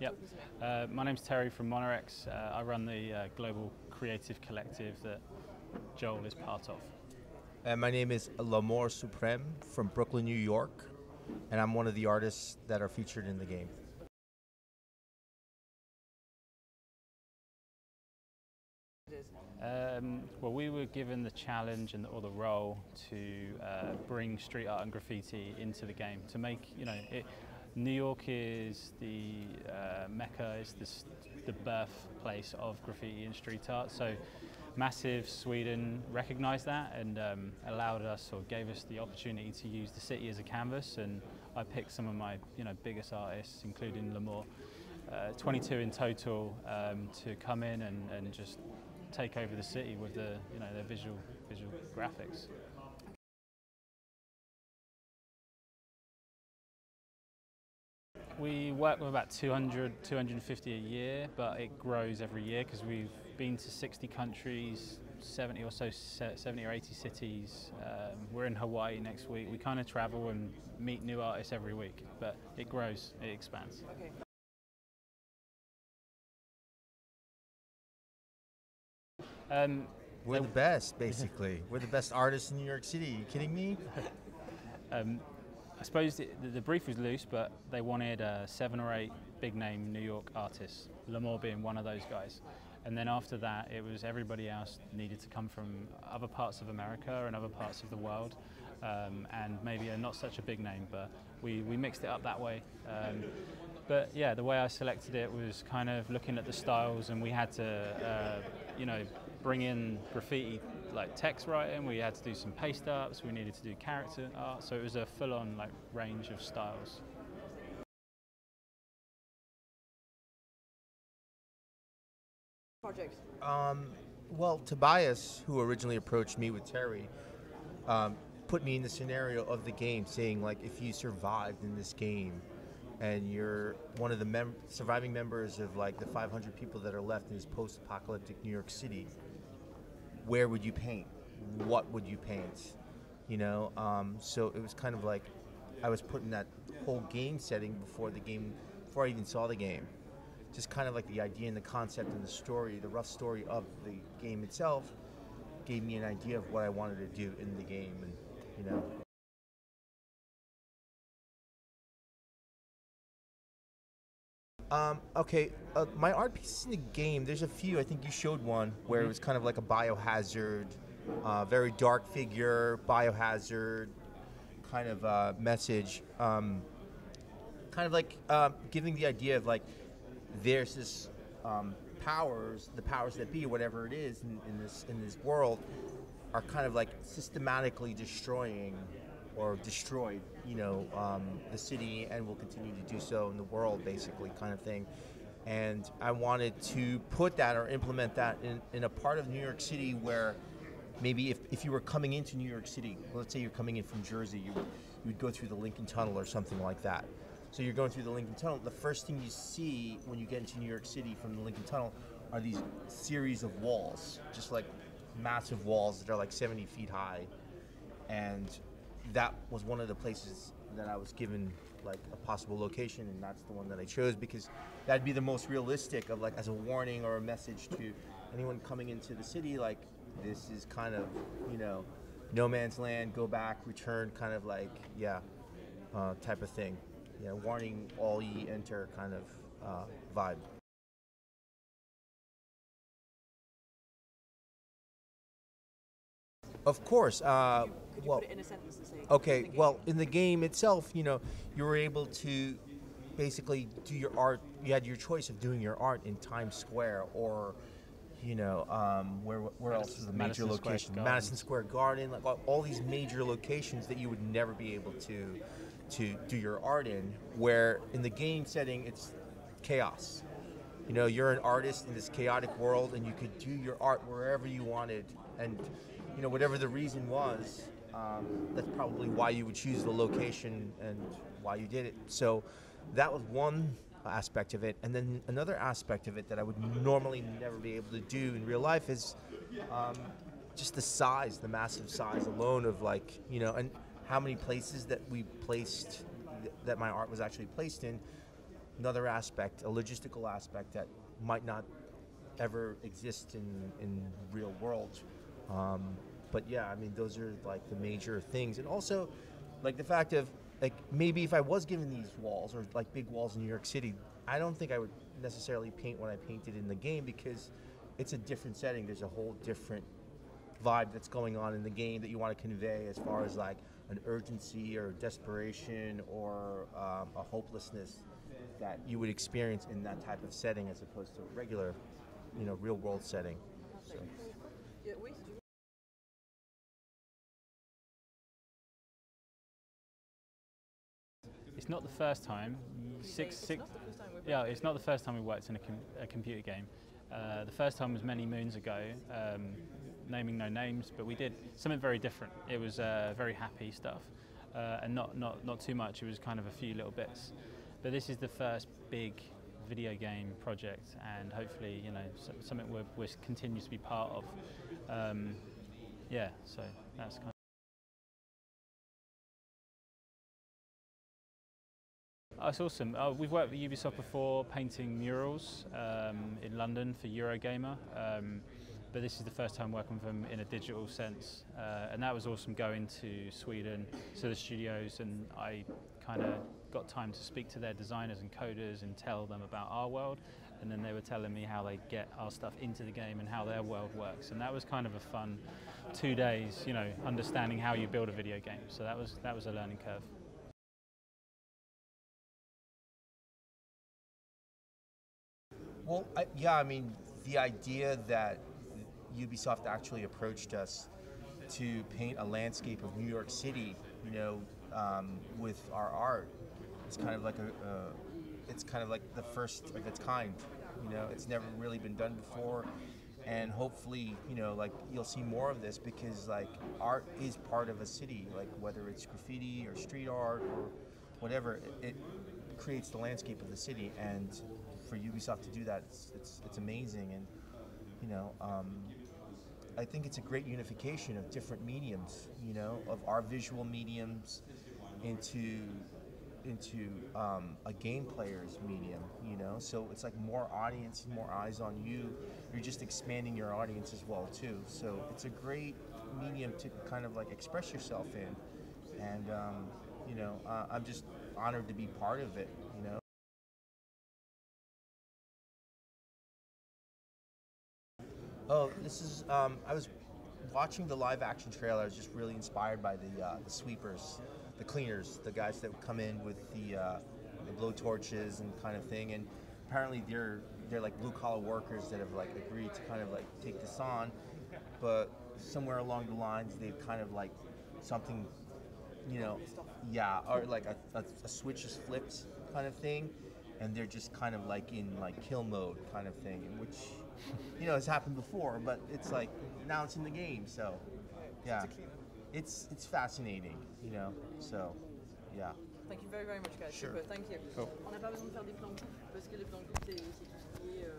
Yep. My name's Terry from Monorex. I run the global creative collective that Joel is part of. And my name is Lamour from Brooklyn, New York, and I'm one of the artists that are featured in the game. Well, we were given the challenge or the role to bring street art and graffiti into the game. To make, New York is the mecca, is the birthplace of graffiti and street art. So Massive Sweden recognised that and allowed us, or gave us the opportunity to use the city as a canvas. And I picked some of my biggest artists, including Lamour, 22 in total, to come in and just take over the city with their visual graphics. We work with about 250 a year, but it grows every year because we've been to 60 countries, 70 or 80 cities. We're in Hawaii next week. We kind of travel and meet new artists every week, but it grows, it expands. Okay. We're the best, basically. We're the best artists in New York City. Are you kidding me? I suppose the brief was loose, but they wanted 7 or 8 big-name New York artists, Lamour being one of those guys. And then after that, it was everybody else needed to come from other parts of America and other parts of the world, and maybe not such a big name, but we mixed it up that way. But yeah, the way I selected it was kind of looking at the styles, and we had to, bring in graffiti like text writing. We had to do some paste ups. We needed to do character art. So it was a full-on range of styles. Project. Well, Tobias, who originally approached me with Terry, put me in the scenario of the game, saying if you survived in this game, and you're one of the surviving members of the 500 people that are left in this post-apocalyptic New York City, where would you paint? What would you paint? So it was kind of I was put in that whole game setting before I even saw the game. Just kind of the idea and the concept and the story, the rough story of the game itself, gave me an idea of what I wanted to do in the game, and Okay, my art pieces in the game, there's a few. I think you showed one where it was kind of like a biohazard, very dark figure, biohazard kind of message. Kind of giving the idea of there's this the powers that be, whatever it is in this world, are kind of systematically destroying or destroyed, the city, and will continue to do so in the world, basically, kind of thing. And I wanted to put that or implement that in a part of New York City where maybe if you were coming into New York City, let's say you're coming in from Jersey, you would go through the Lincoln Tunnel or something like that. So you're going through the Lincoln Tunnel. The first thing you see when you get into New York City from the Lincoln Tunnel are these series of walls, just massive walls that are 70 feet high. And that was one of the places that I was given a possible location, and that's the one that I chose because that'd be the most realistic of as a warning or a message to anyone coming into the city, this is kind of no man's land, go back, return, kind of type of thing. Warning all ye enter kind of vibe. Of course. Could you put it in a sentence and say? Okay. Well, in the game itself, you were able to basically do your art. You had your choice of doing your art in Times Square or, where else was the major location? Madison Square Garden. All these major locations that you would never be able to do your art in. Where in the game setting, it's chaos. You're an artist in this chaotic world, and you could do your art wherever you wanted, and whatever the reason was, that's probably why you would choose the location and why you did it. So that was one aspect of it. And then another aspect of it that I would normally never be able to do in real life is just the massive size alone of and how many places that we placed, that my art was actually placed in. another aspect, a logistical aspect that might not ever exist in real world. But yeah, I mean, those are like the major things. And also, like the fact of, like, maybe if I was given these walls, or like big walls in New York City, I don't think I would necessarily paint what I painted in the game, because it's a different setting. There's a whole different vibe that's going on in the game that you want to convey, as far as like an urgency or desperation, or a hopelessness that you would experience in that type of setting, as opposed to a regular, real world setting. So. It's not the first time. Yeah, it's not the first time we worked in a computer game. The first time was many moons ago, naming no names, but we did something very different. It was very happy stuff, and not too much. It was kind of a few little bits. But this is the first big video game project, and hopefully, something we'll continue to be part of. Yeah, so that's kind of. Oh, it's awesome. We've worked with Ubisoft before, painting murals in London for Eurogamer, but this is the first time working with them in a digital sense, and that was awesome, going to Sweden, to the studios, and I kind of got time to speak to their designers and coders and tell them about our world, and then they were telling me how they get our stuff into the game and how their world works, and that was kind of a fun 2 days, understanding how you build a video game. So that was a learning curve. Well, I mean, the idea that Ubisoft actually approached us to paint a landscape of New York City, with our art, it's kind of like it's kind of like the first of its kind. It's never really been done before, and hopefully, like, you'll see more of this, because like art is part of a city, like whether it's graffiti or street art or whatever, it creates the landscape of the city, and for Ubisoft to do that, it's amazing. And I think it's a great unification of different mediums, of our visual mediums into a game player's medium, so it's like more audience, more eyes on you. You're just expanding your audience as well too, so it's a great medium to kind of like express yourself in, and I'm just honored to be part of it. Oh, this is, I was watching the live action trailer. I was just really inspired by the sweepers, the cleaners, the guys that would come in with the blow torches and kind of thing. And apparently they're like blue collar workers that have like agreed to kind of like take this on. But somewhere along the lines, they've kind of like something, yeah, or like a switch is flipped kind of thing. And they're just kind of like in like kill mode kind of thing, which has happened before, but it's like now it's in the game, so yeah, it's fascinating, so yeah. Thank you very much, guys. Sure. Super, thank you. Cool. On n'a pas besoin de faire des plans de coupe, parce que les plans de coupe, c'est tout ce qui est le